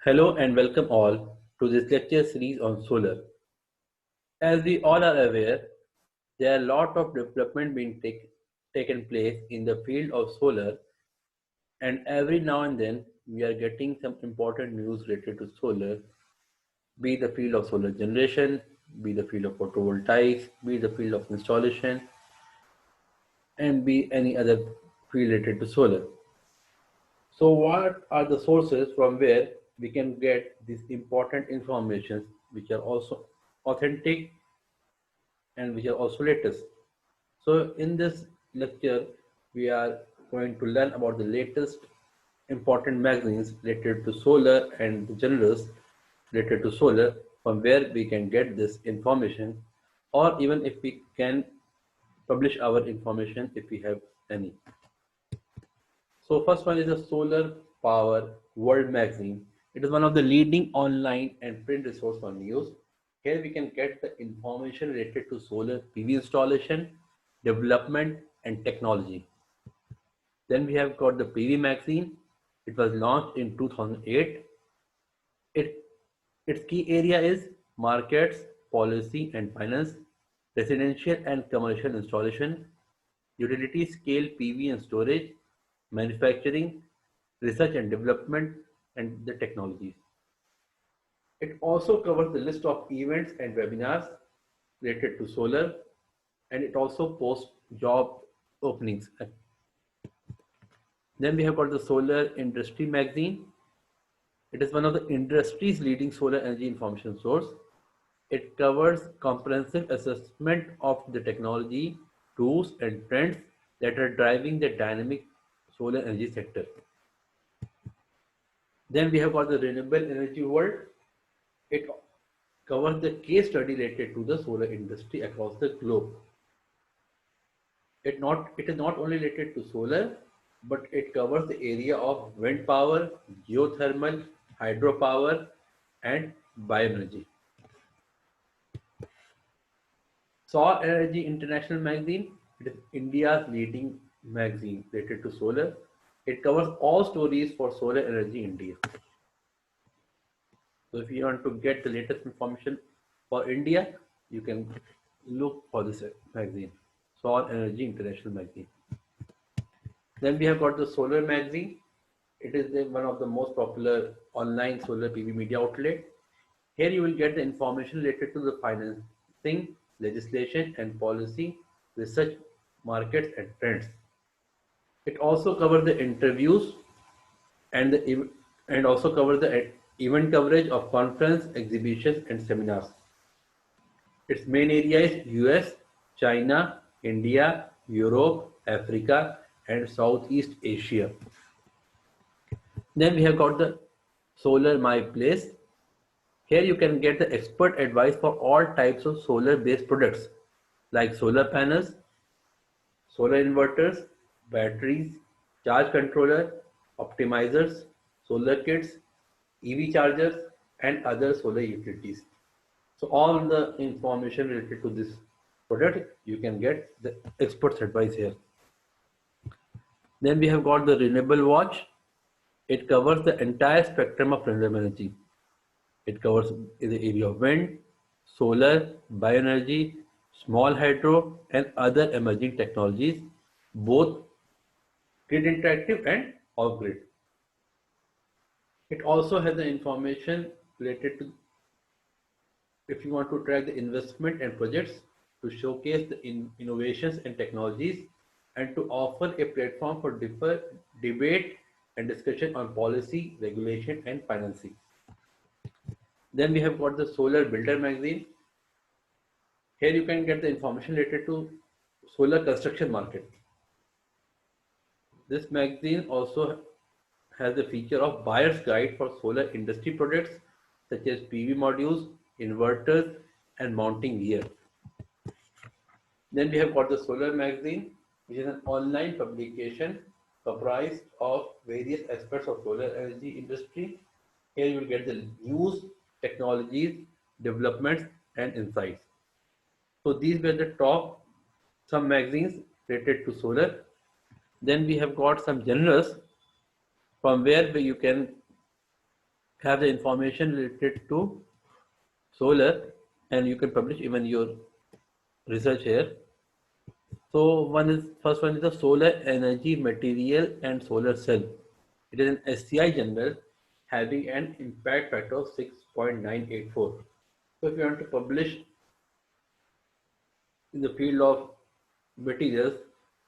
Hello and welcome all to this lecture series on solar. As we all are aware, there are a lot of development being taken place in the field of solar, and every now and then we are getting some important news related to solar, be the field of solar generation, be the field of photovoltaics, be the field of installation, and be any other field related to solar. So what are the sources from where we can get these important information which are also authentic and which are also latest? So in this lecture, we are going to learn about the latest important magazines related to solar and the journals related to solar from where we can get this information, or even if we can publish our information if we have any. So first one is the Solar Power World Magazine. It is one of the leading online and print resource for news. Here we can get the information related to solar PV installation, development and technology. Then we have got the PV Magazine. It was launched in 2008. It, its key area is markets, policy and finance, residential and commercial installation, utility scale PV and storage, manufacturing, research and development, and the technologies. It also covers the list of events and webinars related to solar, and it also posts job openings. Then we have got the Solar Industry Magazine. It is one of the industry's leading solar energy information source. It covers comprehensive assessment of the technology, tools, and trends that are driving the dynamic solar energy sector. Then we have got the Renewable Energy World. It covers the case study related to the solar industry across the globe. It is not only related to solar, but it covers the area of wind power, geothermal, hydropower, and bioenergy. Solar Energy International Magazine. It is India's leading magazine related to solar. It covers all stories for solar energy in India. So if you want to get the latest information for India, you can look for this magazine, Solar Energy International Magazine. Then we have got the Solar Magazine. It is one of the most popular online solar PV media outlet. Here you will get the information related to the financing, legislation and policy, research, markets and trends. It also covers the interviews and also covers the event coverage of conference, exhibitions and seminars. Its main area is US, China, India, Europe, Africa and Southeast Asia. Then we have got the Solar My Place. Here you can get the expert advice for all types of solar based products like solar panels, solar inverters, batteries, charge controller, optimizers, solar kits, EV chargers and other solar utilities. So all the information related to this product, you can get the expert's advice here. Then we have got the Renewable Watch. It covers the entire spectrum of renewable energy. It covers the area of wind, solar, bioenergy, small hydro, and other emerging technologies, both grid interactive and off grid. It also has the information related to if you want to track the investment and projects, to showcase the innovations and technologies, and to offer a platform for debate and discussion on policy, regulation, and financing. Then we have got the Solar Builder magazine. Here you can get the information related to solar construction market. This magazine also has the feature of buyer's guide for solar industry products such as PV modules, inverters, and mounting gear. Then we have got the Solar Magazine, which is an online publication comprised of various aspects of solar energy industry. Here you will get the news, technologies, developments, and insights. So these were the top some magazines related to solar. Then we have got some journals from where you can have the information related to solar, and you can publish even your research here. So first one is the solar energy material and solar cell. It is an SCI journal having an impact factor of 6.984. So if you want to publish in the field of materials,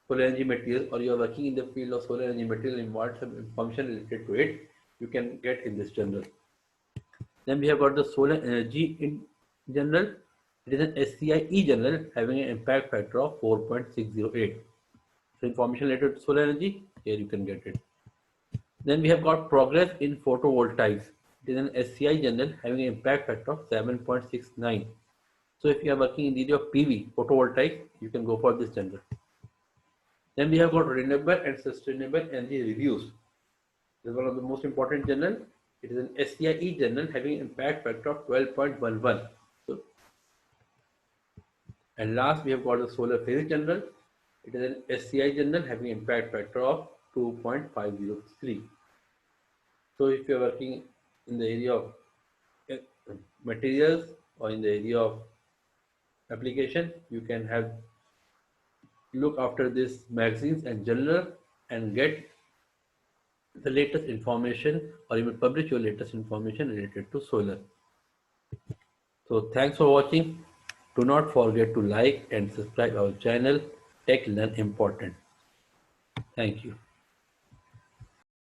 solar energy materials, or you are working in the field of solar energy material and want some information related to it, you can get in this journal. Then we have got the solar energy in general. It is an SCI journal having an impact factor of 4.608. So information related to solar energy, here you can get it. Then we have got progress in photovoltaics. It is an SCI journal having an impact factor of 7.69. So if you are working in the area of PV, photovoltaics, you can go for this journal. Then we have got renewable and sustainable energy reviews. This is one of the most important journal. It is an SCI journal having an impact factor of 12.11. So, and last we have got the solar physics journal. It is an SCI journal having an impact factor of 2.503. So if you are working in the area of materials or in the area of application, you can have look after these magazines and journal and get the latest information, or even publish your latest information related to solar. So thanks for watching. Do not forget to like and subscribe our channel Tech Learn Important. Thank you.